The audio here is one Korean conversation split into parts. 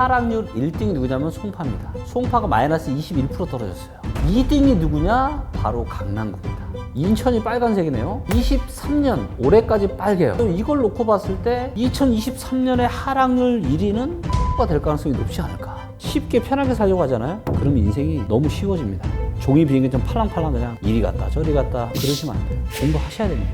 하락률 1등이 누구냐면 송파입니다. 송파가 마이너스 21% 떨어졌어요. 2등이 누구냐? 바로 강남구입니다. 인천이 빨간색이네요. 23년 올해까지 빨개요. 이걸 놓고 봤을 때 2023년에 하락률 1위는 X가 될 가능성이 높지 않을까. 쉽게 편하게 살려고 하잖아요. 그럼 인생이 너무 쉬워집니다. 종이 비행기 좀 팔랑팔랑 그냥 이리 갔다 저리 갔다 그러시면 안 돼요. 공부하셔야 됩니다.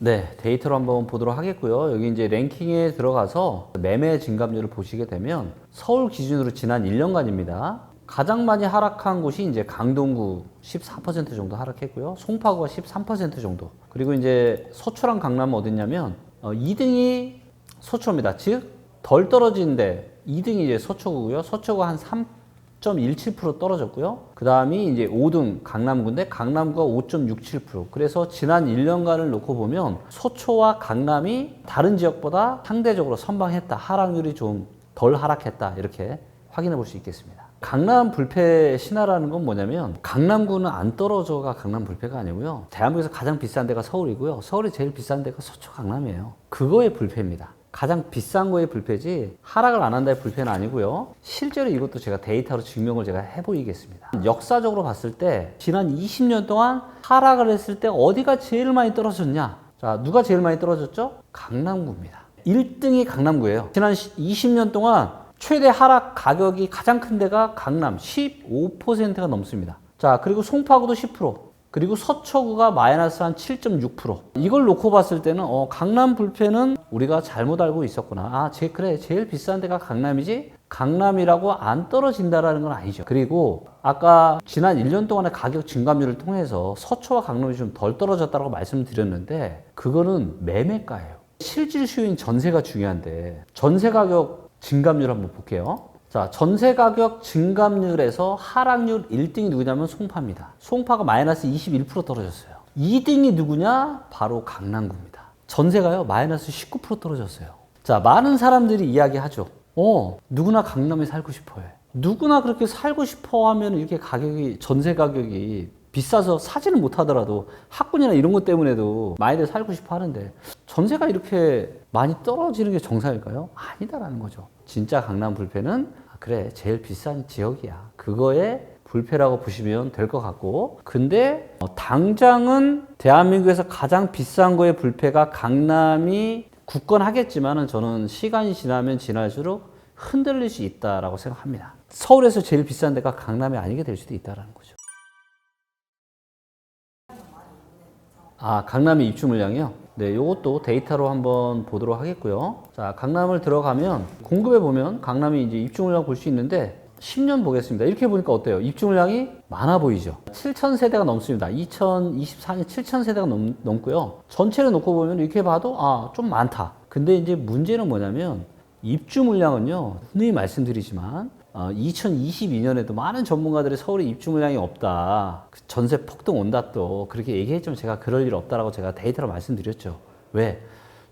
네, 데이터로 한번 보도록 하겠고요. 여기 이제 랭킹에 들어가서 매매 증감률을 보시게 되면 서울 기준으로 지난 1년간입니다. 가장 많이 하락한 곳이 이제 강동구 14% 정도 하락했고요. 송파구가 13% 정도. 그리고 이제 서초랑 강남은 어딨냐면 2등이 서초입니다. 즉 덜 떨어지는데 2등이 이제 서초구고요. 서초구가 한 3.17% 떨어졌고요. 그 다음이 이제 5등 강남구인데 강남구가 5.67%. 그래서 지난 1년간을 놓고 보면 서초와 강남이 다른 지역보다 상대적으로 선방했다. 하락률이 좀 덜 하락했다. 이렇게 확인해 볼 수 있겠습니다. 강남 불패 신화라는 건 뭐냐면 강남구는 안 떨어져가 강남 불패가 아니고요. 대한민국에서 가장 비싼 데가 서울이고요. 서울이 제일 비싼 데가 서초 강남이에요. 그거의 불패입니다. 가장 비싼 거의 불패지 하락을 안 한다의 불패는 아니고요. 실제로 이것도 제가 데이터로 증명을 제가 해보이겠습니다. 역사적으로 봤을 때 지난 20년 동안 하락을 했을 때 어디가 제일 많이 떨어졌냐? 자, 누가 제일 많이 떨어졌죠? 강남구입니다. 1등이 강남구예요. 지난 20년 동안 최대 하락 가격이 가장 큰 데가 강남 15%가 넘습니다. 자, 그리고 송파구도 10%. 그리고 서초구가 마이너스 한 7.6%. 이걸 놓고 봤을 때는 강남 불패는 우리가 잘못 알고 있었구나. 그래 제일 비싼 데가 강남이지 강남이라고 안 떨어진다라는 건 아니죠. 그리고 아까 지난 1년 동안의 가격 증감률을 통해서 서초와 강남이 좀 덜 떨어졌다고 말씀드렸는데 그거는 매매가예요. 실질 수요인 전세가 중요한데 전세 가격 증감률 한번 볼게요. 자, 전세 가격 증감률에서 하락률 1등이 누구냐면 송파입니다. 송파가 마이너스 21% 떨어졌어요. 2등이 누구냐? 바로 강남구입니다. 전세가요, 마이너스 19% 떨어졌어요. 자, 많은 사람들이 이야기하죠. 누구나 강남에 살고 싶어 해. 누구나 그렇게 살고 싶어 하면 이렇게 가격이, 전세 가격이 비싸서 사지는 못하더라도 학군이나 이런 것 때문에도 많이들 살고 싶어 하는데 전세가 이렇게 많이 떨어지는 게 정상일까요? 아니다라는 거죠. 진짜 강남 불패는 그래 제일 비싼 지역이야. 그거의 불패라고 보시면 될 것 같고 근데 당장은 대한민국에서 가장 비싼 거의 불패가 강남이 굳건하겠지만은 저는 시간이 지나면 지날수록 흔들릴 수 있다라고 생각합니다. 서울에서 제일 비싼 데가 강남이 아니게 될 수도 있다라는 거죠. 강남의 입주 물량이요? 네, 요것도 데이터로 한번 보도록 하겠고요. 자, 강남을 들어가면 공급해 보면 강남이 이제 입주 물량 볼 수 있는데 10년 보겠습니다. 이렇게 보니까 어때요? 입주 물량이 많아 보이죠? 7,000세대가 넘습니다. 2024년 7,000세대가 넘고요. 전체를 놓고 보면 이렇게 봐도 좀 많다. 근데 이제 문제는 뭐냐면 입주 물량은요, 흔히 말씀드리지만 2022년에도 많은 전문가들이 서울에 입주 물량이 없다. 전세 폭등 온다 또 그렇게 얘기했지만 제가 그럴 일 없다라고 제가 데이터로 말씀드렸죠. 왜?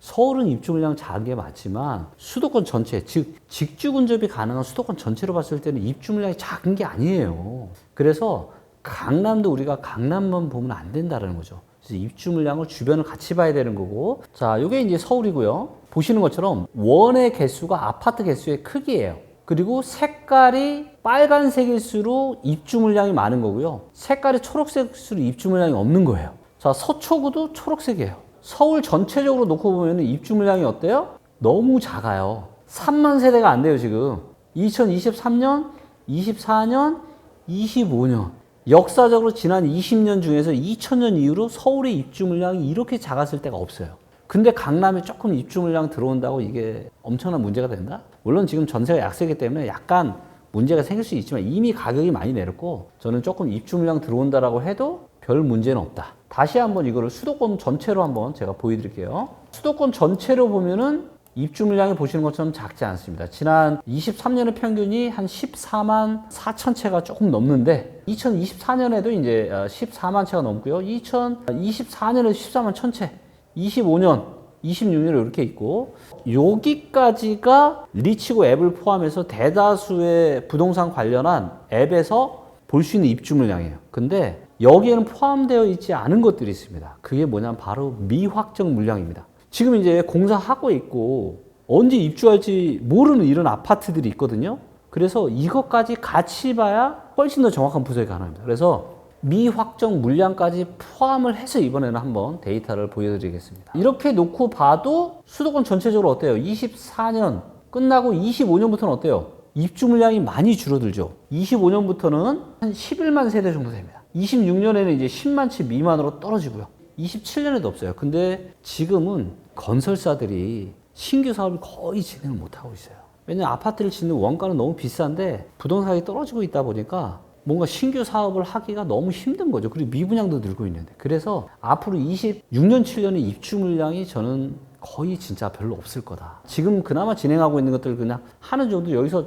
서울은 입주 물량 작은 게 맞지만 수도권 전체, 즉 직주 근접이 가능한 수도권 전체로 봤을 때는 입주 물량이 작은 게 아니에요. 그래서 강남도 우리가 강남만 보면 안 된다는 거죠. 그래서 입주 물량을 주변을 같이 봐야 되는 거고 자, 요게 이제 서울이고요. 보시는 것처럼 원의 개수가 아파트 개수의 크기예요. 그리고 색깔이 빨간색일수록 입주 물량이 많은 거고요. 색깔이 초록색일수록 입주 물량이 없는 거예요. 자, 서초구도 초록색이에요. 서울 전체적으로 놓고 보면 입주 물량이 어때요? 너무 작아요. 3만 세대가 안 돼요, 지금. 2023년, 24년, 25년. 역사적으로 지난 20년 중에서 2000년 이후로 서울의 입주 물량이 이렇게 작았을 때가 없어요. 근데 강남에 조금 입주 물량 들어온다고 이게 엄청난 문제가 된다? 물론 지금 전세가 약세이기 때문에 약간 문제가 생길 수 있지만 이미 가격이 많이 내렸고 저는 조금 입주 물량 들어온다라고 해도 별 문제는 없다. 다시 한번 이거를 수도권 전체로 한번 제가 보여드릴게요. 수도권 전체로 보면은 입주 물량이 보시는 것처럼 작지 않습니다. 지난 23년의 평균이 한 14만 4천 채가 조금 넘는데 2024년에도 이제 14만 채가 넘고요. 2024년에도 14만 1천 채. 25년, 26년에 이렇게 있고 여기까지가 리치고 앱을 포함해서 대다수의 부동산 관련한 앱에서 볼 수 있는 입주 물량이에요. 근데 여기에는 포함되어 있지 않은 것들이 있습니다. 그게 뭐냐면 바로 미확정 물량입니다. 지금 이제 공사하고 있고 언제 입주할지 모르는 이런 아파트들이 있거든요. 그래서 이것까지 같이 봐야 훨씬 더 정확한 분석이 가능합니다. 그래서 미확정 물량까지 포함을 해서 이번에는 한번 데이터를 보여드리겠습니다. 이렇게 놓고 봐도 수도권 전체적으로 어때요? 24년 끝나고 25년부터는 어때요? 입주 물량이 많이 줄어들죠. 25년부터는 한 11만 세대 정도 됩니다. 26년에는 이제 10만 채 미만으로 떨어지고요. 27년에도 없어요. 근데 지금은 건설사들이 신규 사업을 거의 진행을 못하고 있어요. 왜냐면 아파트를 짓는 원가는 너무 비싼데 부동산 가격이 떨어지고 있다 보니까 뭔가 신규 사업을 하기가 너무 힘든 거죠. 그리고 미분양도 늘고 있는데. 그래서 앞으로 26년, 7년의 입주 물량이 저는 거의 진짜 별로 없을 거다. 지금 그나마 진행하고 있는 것들 그냥 하는 정도 여기서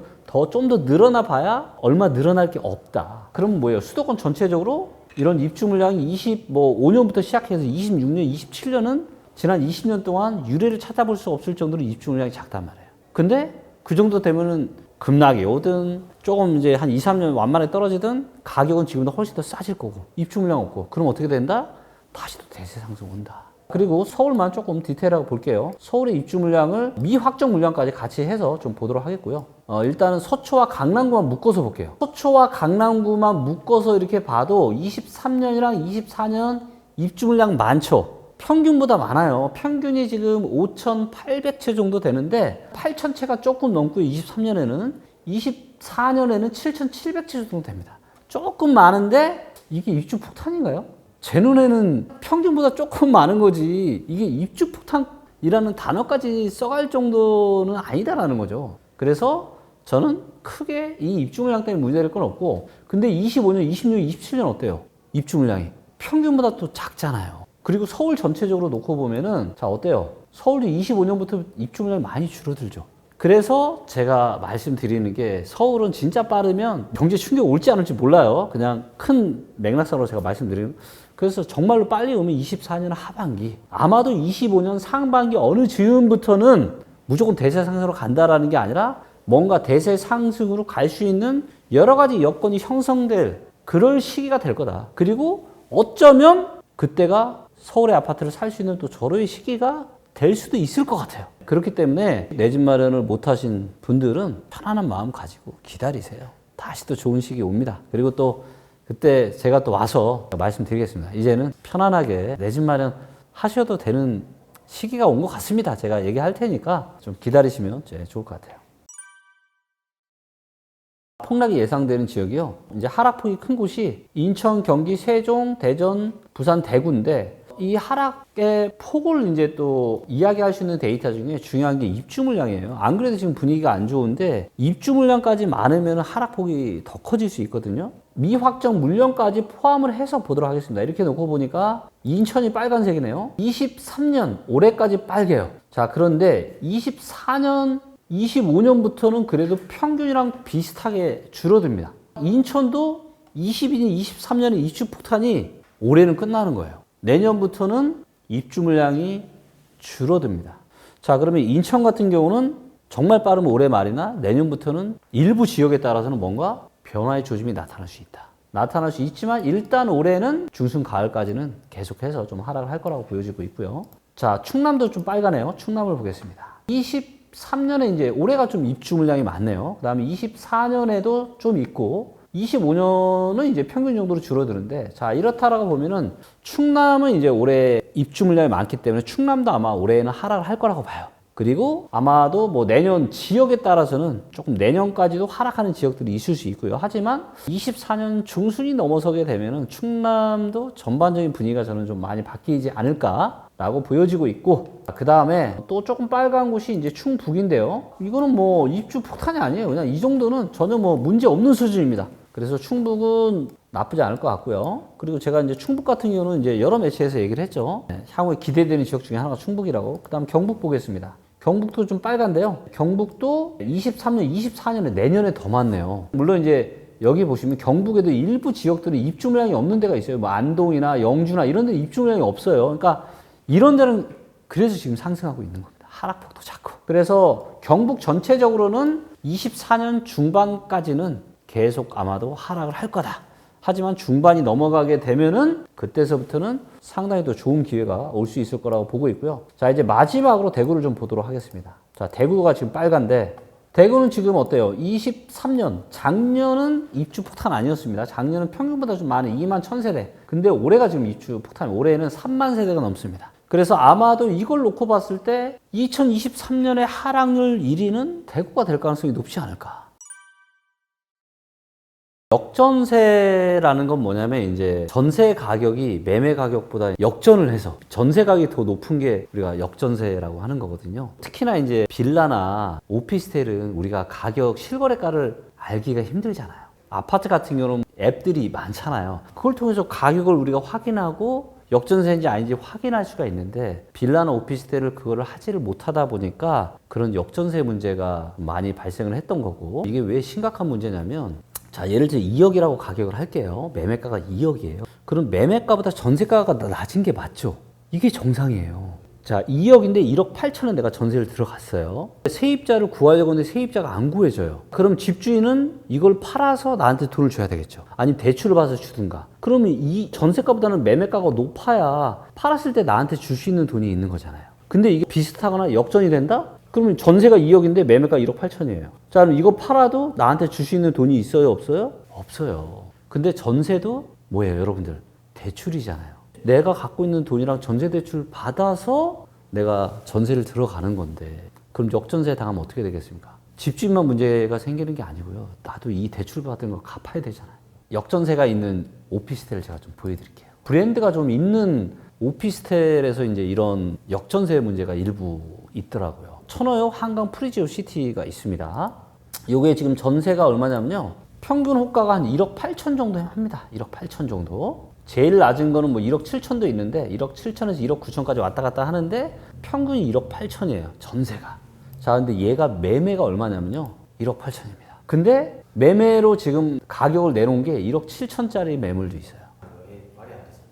좀 더 늘어나 봐야 얼마 늘어날 게 없다. 그럼 뭐예요? 수도권 전체적으로 이런 입주 물량이 25년부터 시작해서 26년, 27년은 지난 20년 동안 유례를 찾아볼 수 없을 정도로 입주 물량이 작단 말이에요. 근데 그 정도 되면은 급락이 오든 조금 이제 한 2, 3년 완만에 떨어지든 가격은 지금보다 훨씬 더 싸질 거고 입주 물량 없고 그럼 어떻게 된다? 다시 또 대세 상승 온다. 그리고 서울만 조금 디테일하게 볼게요. 서울의 입주 물량을 미확정 물량까지 같이 해서 좀 보도록 하겠고요. 일단은 서초와 강남구만 묶어서 볼게요. 서초와 강남구만 묶어서 이렇게 봐도 23년이랑 24년 입주 물량 많죠. 평균보다 많아요. 평균이 지금 5,800채 정도 되는데 8,000채가 조금 넘고요. 23년에는 24년에는 7,700채 정도 됩니다. 조금 많은데 이게 입주 폭탄인가요? 제 눈에는 평균보다 조금 많은 거지 이게 입주 폭탄이라는 단어까지 써갈 정도는 아니다라는 거죠. 그래서 저는 크게 이 입주 물량 때문에 문제될 건 없고 근데 25년, 26년, 27년 어때요? 입주 물량이 평균보다 또 작잖아요. 그리고 서울 전체적으로 놓고 보면은 자 어때요? 서울도 25년부터 입주 물량이 많이 줄어들죠. 그래서 제가 말씀드리는 게 서울은 진짜 빠르면 경제 충격 올지 않을지 몰라요. 그냥 큰 맥락상으로 제가 말씀드리는 그래서 정말로 빨리 오면 24년 하반기 아마도 25년 상반기 어느 즈음부터는 무조건 대세 상승으로 간다라는 게 아니라 뭔가 대세 상승으로 갈 수 있는 여러 가지 여건이 형성될 그럴 시기가 될 거다. 그리고 어쩌면 그때가 서울의 아파트를 살 수 있는 또 절호의 시기가 될 수도 있을 것 같아요. 그렇기 때문에 내 집 마련을 못 하신 분들은 편안한 마음 가지고 기다리세요. 다시 또 좋은 시기 옵니다. 그리고 또 그때 제가 또 와서 말씀드리겠습니다. 이제는 편안하게 내 집 마련 하셔도 되는 시기가 온 것 같습니다. 제가 얘기할 테니까 좀 기다리시면 좋을 것 같아요. 폭락이 예상되는 지역이요. 이제 하락폭이 큰 곳이 인천, 경기, 세종, 대전, 부산, 대구인데 이 하락의 폭을 이제 또 이야기할 수 있는 데이터 중에 중요한 게 입주 물량이에요. 안 그래도 지금 분위기가 안 좋은데 입주 물량까지 많으면 하락폭이 더 커질 수 있거든요. 미확정 물량까지 포함을 해서 보도록 하겠습니다. 이렇게 놓고 보니까 인천이 빨간색이네요. 23년 올해까지 빨개요. 자, 그런데 24년 25년부터는 그래도 평균이랑 비슷하게 줄어듭니다. 인천도 22년, 23년의 입주 폭탄이 올해는 끝나는 거예요. 내년부터는 입주 물량이 줄어듭니다. 자, 그러면 인천 같은 경우는 정말 빠르면 올해 말이나 내년부터는 일부 지역에 따라서는 뭔가 변화의 조짐이 나타날 수 있다. 나타날 수 있지만 일단 올해는 중순 가을까지는 계속해서 좀 하락을 할 거라고 보여지고 있고요. 자, 충남도 좀 빨가네요. 충남을 보겠습니다. 23년에 이제 올해가 좀 입주 물량이 많네요. 그 다음에 24년에도 좀 있고 25년은 이제 평균 정도로 줄어드는데 자, 이렇다라고 보면은 충남은 이제 올해 입주 물량이 많기 때문에 충남도 아마 올해는 하락을 할 거라고 봐요. 그리고 아마도 뭐 내년 지역에 따라서는 조금 내년까지도 하락하는 지역들이 있을 수 있고요. 하지만 24년 중순이 넘어서게 되면은 충남도 전반적인 분위기가 저는 좀 많이 바뀌지 않을까라고 보여지고 있고, 그 다음에 또 조금 빨간 곳이 이제 충북인데요. 이거는 뭐 입주 폭탄이 아니에요. 그냥 이 정도는 전혀 뭐 문제 없는 수준입니다. 그래서 충북은 나쁘지 않을 것 같고요. 그리고 제가 이제 충북 같은 경우는 이제 여러 매체에서 얘기를 했죠. 향후에 기대되는 지역 중에 하나가 충북이라고. 그 다음 경북 보겠습니다. 경북도 좀 빨간데요. 경북도 23년, 24년에 내년에 더 많네요. 물론 이제 여기 보시면 경북에도 일부 지역들은 입주 물량이 없는 데가 있어요. 뭐 안동이나 영주나 이런 데는 입주 물량이 없어요. 그러니까 이런 데는 그래서 지금 상승하고 있는 겁니다. 하락폭도 작고. 그래서 경북 전체적으로는 24년 중반까지는 계속 아마도 하락을 할 거다. 하지만 중반이 넘어가게 되면은 그때서부터는 상당히 더 좋은 기회가 올 수 있을 거라고 보고 있고요. 자, 이제 마지막으로 대구를 좀 보도록 하겠습니다. 자, 대구가 지금 빨간데 대구는 지금 어때요? 23년, 작년은 입주 폭탄 아니었습니다. 작년은 평균보다 좀 많은 2만 1000세대. 근데 올해가 지금 입주 폭탄, 올해는 3만 세대가 넘습니다. 그래서 아마도 이걸 놓고 봤을 때 2023년의 하락률 1위는 대구가 될 가능성이 높지 않을까. 역전세라는 건 뭐냐면 이제 전세 가격이 매매 가격보다 역전을 해서 전세 가격이 더 높은 게 우리가 역전세라고 하는 거거든요. 특히나 이제 빌라나 오피스텔은 우리가 가격 실거래가를 알기가 힘들잖아요. 아파트 같은 경우는 앱들이 많잖아요. 그걸 통해서 가격을 우리가 확인하고 역전세인지 아닌지 확인할 수가 있는데 빌라나 오피스텔을 그거를 하지를 못하다 보니까 그런 역전세 문제가 많이 발생을 했던 거고, 이게 왜 심각한 문제냐면, 자, 예를 들어 2억이라고 가격을 할게요. 매매가가 2억이에요. 그럼 매매가보다 전세가가 낮은 게 맞죠? 이게 정상이에요. 자, 2억인데 1억 8천원 내가 전세를 들어갔어요. 세입자를 구하려고 하는데 세입자가 안 구해져요. 그럼 집주인은 이걸 팔아서 나한테 돈을 줘야 되겠죠. 아니면 대출을 받아서 주든가. 그러면 이 전세가보다는 매매가가 높아야 팔았을 때 나한테 줄 수 있는 돈이 있는 거잖아요. 근데 이게 비슷하거나 역전이 된다? 그러면 전세가 2억인데 매매가 1억 8천이에요. 자, 그럼 이거 팔아도 나한테 줄 수 있는 돈이 있어요? 없어요? 없어요. 근데 전세도 뭐예요, 여러분들? 대출이잖아요. 내가 갖고 있는 돈이랑 전세 대출 받아서 내가 전세를 들어가는 건데, 그럼 역전세 당하면 어떻게 되겠습니까? 집주인만 문제가 생기는 게 아니고요. 나도 이 대출 받은 거 갚아야 되잖아요. 역전세가 있는 오피스텔을 제가 좀 보여드릴게요. 브랜드가 좀 있는 오피스텔에서 이제 이런 역전세 문제가 일부 있더라고요. 천호역 한강 프리지오 시티가 있습니다. 요게 지금 전세가 얼마냐면요. 평균 호가가 한 1억 8천 정도 합니다. 1억 8천 정도. 제일 낮은 거는 뭐 1억 7천도 있는데 1억 7천에서 1억 9천까지 왔다 갔다 하는데 평균이 1억 8천이에요. 전세가. 자, 근데 얘가 매매가 얼마냐면요. 1억 8천입니다. 근데 매매로 지금 가격을 내놓은 게 1억 7천짜리 매물도 있어요.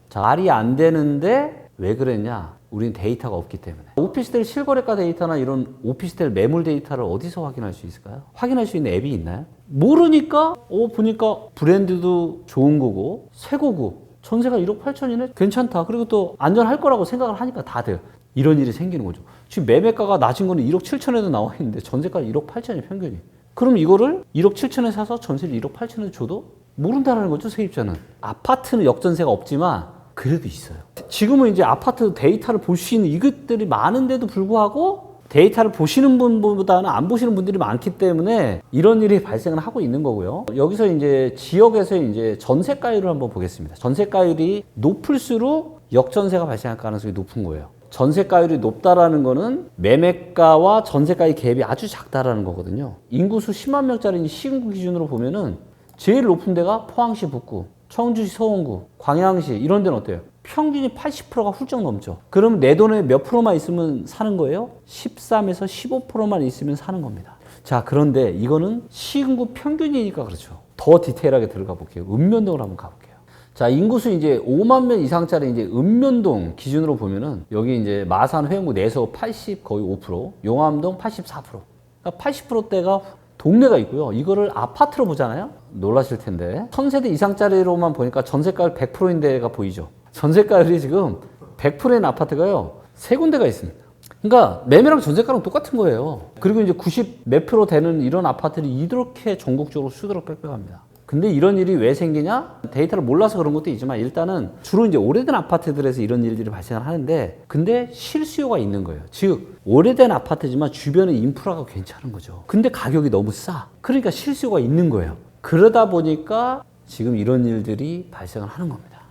자, 말이 안 되는데 왜 그랬냐? 우리는 데이터가 없기 때문에. 오피스텔 실거래가 데이터나 이런 오피스텔 매물 데이터를 어디서 확인할 수 있을까요? 확인할 수 있는 앱이 있나요? 모르니까 보니까 브랜드도 좋은 거고 새 거고 전세가 1억 8천이네? 괜찮다. 그리고 또 안전할 거라고 생각을 하니까 다들 이런 일이 생기는 거죠. 지금 매매가가 낮은 거는 1억 7천에도 나와 있는데 전세가 1억 8천이 평균이. 그럼 이거를 1억 7천에 사서 전세를 1억 8천에 줘도 모른다는 거죠, 세입자는. 아파트는 역전세가 없지만 그래도 있어요. 지금은 이제 아파트 데이터를 볼 수 있는 이것들이 많은데도 불구하고 데이터를 보시는 분보다는 안 보시는 분들이 많기 때문에 이런 일이 발생을 하고 있는 거고요. 여기서 이제 지역에서 이제 전세가율을 한번 보겠습니다. 전세가율이 높을수록 역전세가 발생할 가능성이 높은 거예요. 전세가율이 높다라는 거는 매매가와 전세가의 갭이 아주 작다라는 거거든요. 인구수 10만 명짜리 시군구 기준으로 보면은 제일 높은 데가 포항시 북구, 청주시 서원구, 광양시 이런 데는 어때요? 평균이 80%가 훌쩍 넘죠. 그럼 내 돈에 몇 프로만 있으면 사는 거예요? 13에서 15%만 있으면 사는 겁니다. 자, 그런데 이거는 시군구 평균이니까 그렇죠. 더 디테일하게 들어가 볼게요. 읍면동으로 한번 가볼게요. 자, 인구수 이제 5만 명 이상짜리 이제 읍면동 기준으로 보면은 여기 이제 마산 회원구 내서 80 거의 5%, 용암동 84%. 그러니까 80%대가 동네가 있고요. 이거를 아파트로 보잖아요. 놀라실 텐데 1000세대 이상짜리로만 보니까 전세가율 100%인 데가 보이죠. 전세가율이 지금 100%인 아파트가요 3군데가 있습니다. 그러니까 매매랑 전세가랑 똑같은 거예요. 그리고 이제 90 몇 프로 되는 이런 아파트들이 이렇게 전국적으로 수두룩 빽빽합니다. 근데 이런 일이 왜 생기냐? 데이터를 몰라서 그런 것도 있지만 일단은 주로 이제 오래된 아파트들에서 이런 일들이 발생을 하는데, 근데 실수요가 있는 거예요. 즉 오래된 아파트지만 주변에 인프라가 괜찮은 거죠. 근데 가격이 너무 싸. 그러니까 실수요가 있는 거예요. 그러다 보니까 지금 이런 일들이 발생을 하는 겁니다.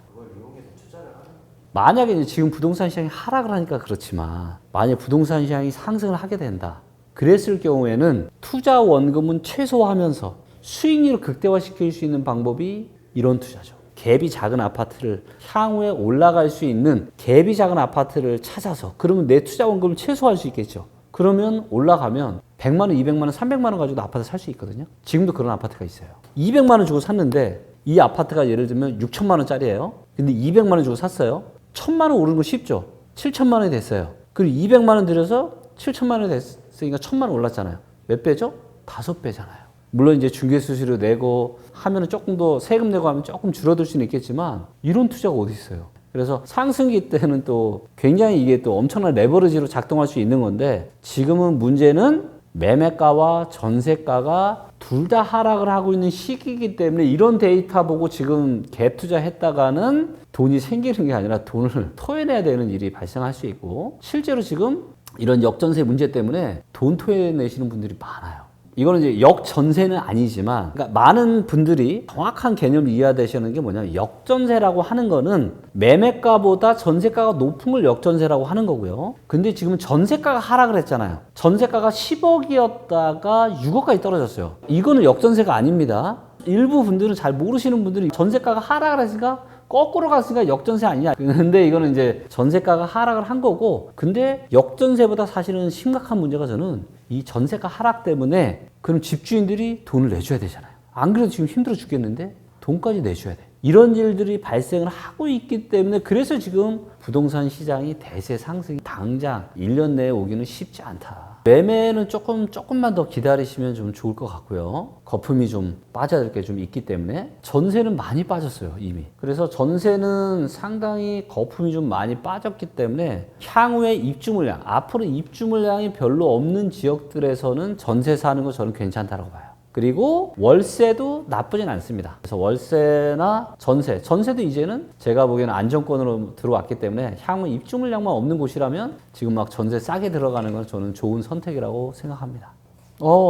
만약에 이제 지금 부동산 시장이 하락을 하니까 그렇지만 만약 부동산 시장이 상승을 하게 된다. 그랬을 경우에는 투자 원금은 최소화하면서 수익률을 극대화시킬 수 있는 방법이 이런 투자죠. 갭이 작은 아파트를 향후에 올라갈 수 있는 갭이 작은 아파트를 찾아서, 그러면 내 투자 원금을 최소화할 수 있겠죠. 그러면 올라가면 100만 원, 200만 원, 300만 원 가지고도 아파트 살 수 있거든요. 지금도 그런 아파트가 있어요. 200만 원 주고 샀는데 이 아파트가 예를 들면 6천만 원짜리예요. 근데 200만 원 주고 샀어요. 1000만 원 오른 거 쉽죠. 7천만 원이 됐어요. 그리고 200만 원 들여서 7천만 원이 됐으니까 1000만 원 올랐잖아요. 몇 배죠? 5배잖아요. 물론 이제 중개수수료 내고 하면은 조금 더 세금 내고 하면 조금 줄어들 수는 있겠지만 이런 투자가 어디 있어요. 그래서 상승기 때는 또 굉장히 이게 또 엄청난 레버리지로 작동할 수 있는 건데 지금은 문제는 매매가와 전세가가 둘 다 하락을 하고 있는 시기이기 때문에 이런 데이터 보고 지금 갭 투자했다가는 돈이 생기는 게 아니라 돈을 토해내야 되는 일이 발생할 수 있고 실제로 지금 이런 역전세 문제 때문에 돈 토해내시는 분들이 많아요. 이거는 이제 역전세는 아니지만, 그러니까 많은 분들이 정확한 개념을 이해되시는 게 뭐냐면, 역전세라고 하는 거는 매매가보다 전세가가 높은 걸 역전세라고 하는 거고요. 근데 지금은 전세가가 하락을 했잖아요. 전세가가 10억이었다가 6억까지 떨어졌어요. 이거는 역전세가 아닙니다. 일부 분들은 잘 모르시는 분들이 전세가가 하락을 했으니까 거꾸로 갔으니까 역전세 아니냐. 근데 이거는 이제 전세가가 하락을 한 거고, 근데 역전세보다 사실은 심각한 문제가 저는 이 전세가 하락 때문에 그럼 집주인들이 돈을 내줘야 되잖아요. 안 그래도 지금 힘들어 죽겠는데 돈까지 내줘야 돼. 이런 일들이 발생을 하고 있기 때문에 그래서 지금 부동산 시장이 대세 상승이 당장 1년 내에 오기는 쉽지 않다. 매매는 조금만 더 기다리시면 좀 좋을 것 같고요. 거품이 좀 빠져야 될 게 좀 있기 때문에 전세는 많이 빠졌어요, 이미. 그래서 전세는 상당히 거품이 좀 많이 빠졌기 때문에 향후에 입주 물량, 앞으로 입주 물량이 별로 없는 지역들에서는 전세 사는 거 저는 괜찮다고 봐요. 그리고 월세도 나쁘진 않습니다. 그래서 월세나 전세도 이제는 제가 보기에는 안정권으로 들어왔기 때문에 향후 입주 물량만 없는 곳이라면 지금 막 전세 싸게 들어가는 건 저는 좋은 선택이라고 생각합니다.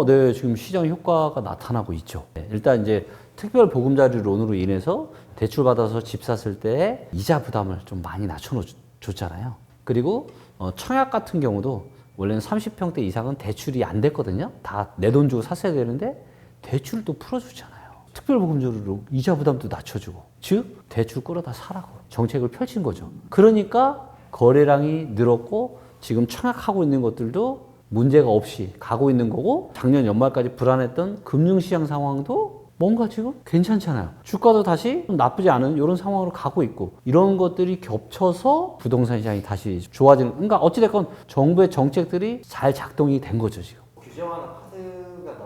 네, 지금 시장 효과가 나타나고 있죠. 일단 이제 특별 보금자리론으로 인해서 대출 받아서 집 샀을 때 이자 부담을 좀 많이 낮춰줬잖아요. 그리고 청약 같은 경우도 원래는 30평대 이상은 대출이 안 됐거든요. 다 내 돈 주고 샀어야 되는데 대출을 또 풀어주잖아요. 특별보금자리로 이자 부담도 낮춰주고, 즉 대출 끌어다 사라고 정책을 펼친 거죠. 그러니까 거래량이 늘었고 지금 청약하고 있는 것들도 문제가 없이 가고 있는 거고, 작년 연말까지 불안했던 금융시장 상황도 뭔가 지금 괜찮잖아요. 주가도 다시 좀 나쁘지 않은 이런 상황으로 가고 있고, 이런 것들이 겹쳐서 부동산 시장이 다시 좋아지는, 그러니까 어찌됐건 정부의 정책들이 잘 작동이 된 거죠, 지금. 규제화나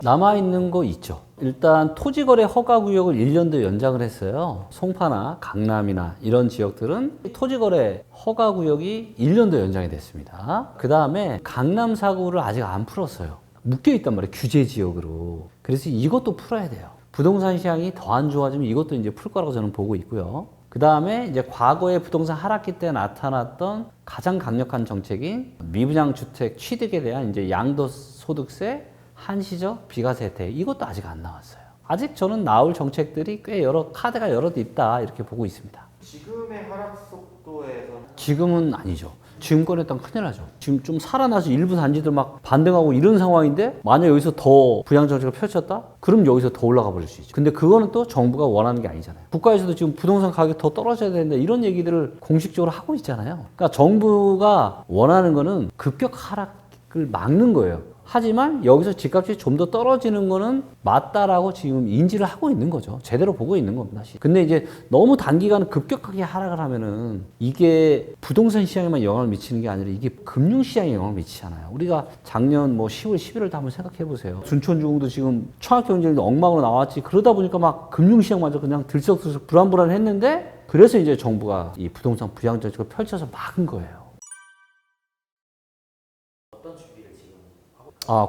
남아있는 거 있죠. 일단 토지거래 허가구역을 1년 더 연장을 했어요. 송파나 강남이나 이런 지역들은 토지거래 허가구역이 1년 더 연장이 됐습니다. 그 다음에 강남 4구를 아직 안 풀었어요. 묶여있단 말이에요, 규제지역으로. 그래서 이것도 풀어야 돼요. 부동산 시장이 더 안 좋아지면 이것도 이제 풀 거라고 저는 보고 있고요. 그 다음에 이제 과거에 부동산 하락기 때 나타났던 가장 강력한 정책인 미분양 주택 취득에 대한 이제 양도소득세, 한시적 비과세 혜택, 이것도 아직 안 나왔어요. 아직 저는 나올 정책들이 꽤 카드가 여러 개 있다 이렇게 보고 있습니다. 지금의 하락 속도에서 지금은 아니죠. 지금 꺼냈다면 큰일 나죠. 지금 좀 살아나서 일부 단지들 막 반등하고 이런 상황인데 만약 여기서 더 부양 정책을 펼쳤다? 그럼 여기서 더 올라가 버릴 수 있죠. 근데 그거는 또 정부가 원하는 게 아니잖아요. 국가에서도 지금 부동산 가격이 더 떨어져야 되는데 이런 얘기들을 공식적으로 하고 있잖아요. 그러니까 정부가 원하는 거는 급격 하락을 막는 거예요. 하지만 여기서 집값이 좀 더 떨어지는 거는 맞다라고 지금 인지를 하고 있는 거죠. 제대로 보고 있는 겁니다. 근데 이제 너무 단기간 급격하게 하락을 하면은 이게 부동산 시장에만 영향을 미치는 게 아니라 이게 금융시장에 영향을 미치잖아요. 우리가 작년 뭐 10월, 11월도 한번 생각해 보세요. 준촌중공도 지금 청약경쟁도 엉망으로 나왔지. 그러다 보니까 막 금융시장마저 그냥 들썩들썩 불안불안했는데 그래서 이제 정부가 이 부동산 부양 정책을 펼쳐서 막은 거예요.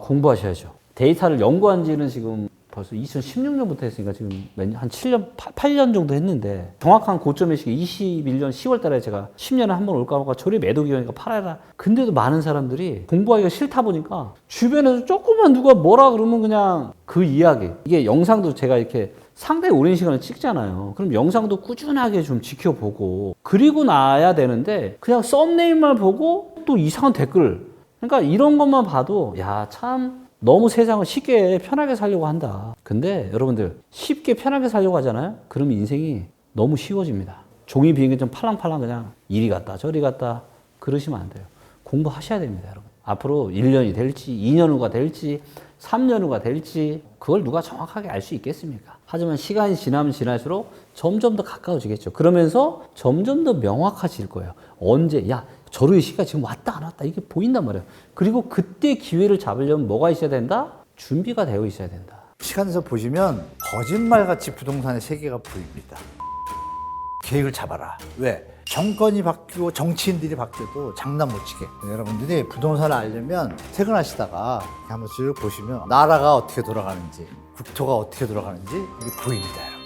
공부하셔야죠. 데이터를 연구한 지는 지금 벌써 2016년부터 했으니까 지금 한 7년, 8년 정도 했는데 정확한 고점 매식이 21년 10월 달에 제가 10년에 한 번 올까 말까 저리 매도 기간이니까 팔아라. 근데도 많은 사람들이 공부하기가 싫다 보니까 주변에서 조금만 누가 뭐라 그러면 그냥 그 이야기. 이게 영상도 제가 이렇게 상당히 오랜 시간을 찍잖아요. 그럼 영상도 꾸준하게 좀 지켜보고 그리고 나야 되는데 그냥 썸네일만 보고 또 이상한 댓글. 그러니까 이런 것만 봐도 참 너무 세상을 쉽게 편하게 살려고 한다. 근데 여러분들 쉽게 편하게 살려고 하잖아요. 그러면 인생이 너무 쉬워집니다. 종이 비행기 좀 팔랑팔랑 그냥 이리 갔다 저리 갔다 그러시면 안 돼요. 공부하셔야 됩니다, 여러분. 앞으로 1년이 될지 2년 후가 될지 3년 후가 될지 그걸 누가 정확하게 알 수 있겠습니까? 하지만 시간이 지나면 지날수록 점점 더 가까워지겠죠. 그러면서 점점 더 명확해질 거예요. 언제 저로의 시기가 지금 왔다 안 왔다 이게 보인단 말이에요. 그리고 그때 기회를 잡으려면 뭐가 있어야 된다? 준비가 되어 있어야 된다. 시간 내서 보시면 거짓말같이 부동산의 세계가 보입니다. 계획을 잡아라. 왜? 정권이 바뀌고 정치인들이 바뀌어도 장난 못 치게. 여러분들이 부동산을 알려면 퇴근하시다가 한번 쭉 보시면 나라가 어떻게 돌아가는지, 국토가 어떻게 돌아가는지 이게 보입니다.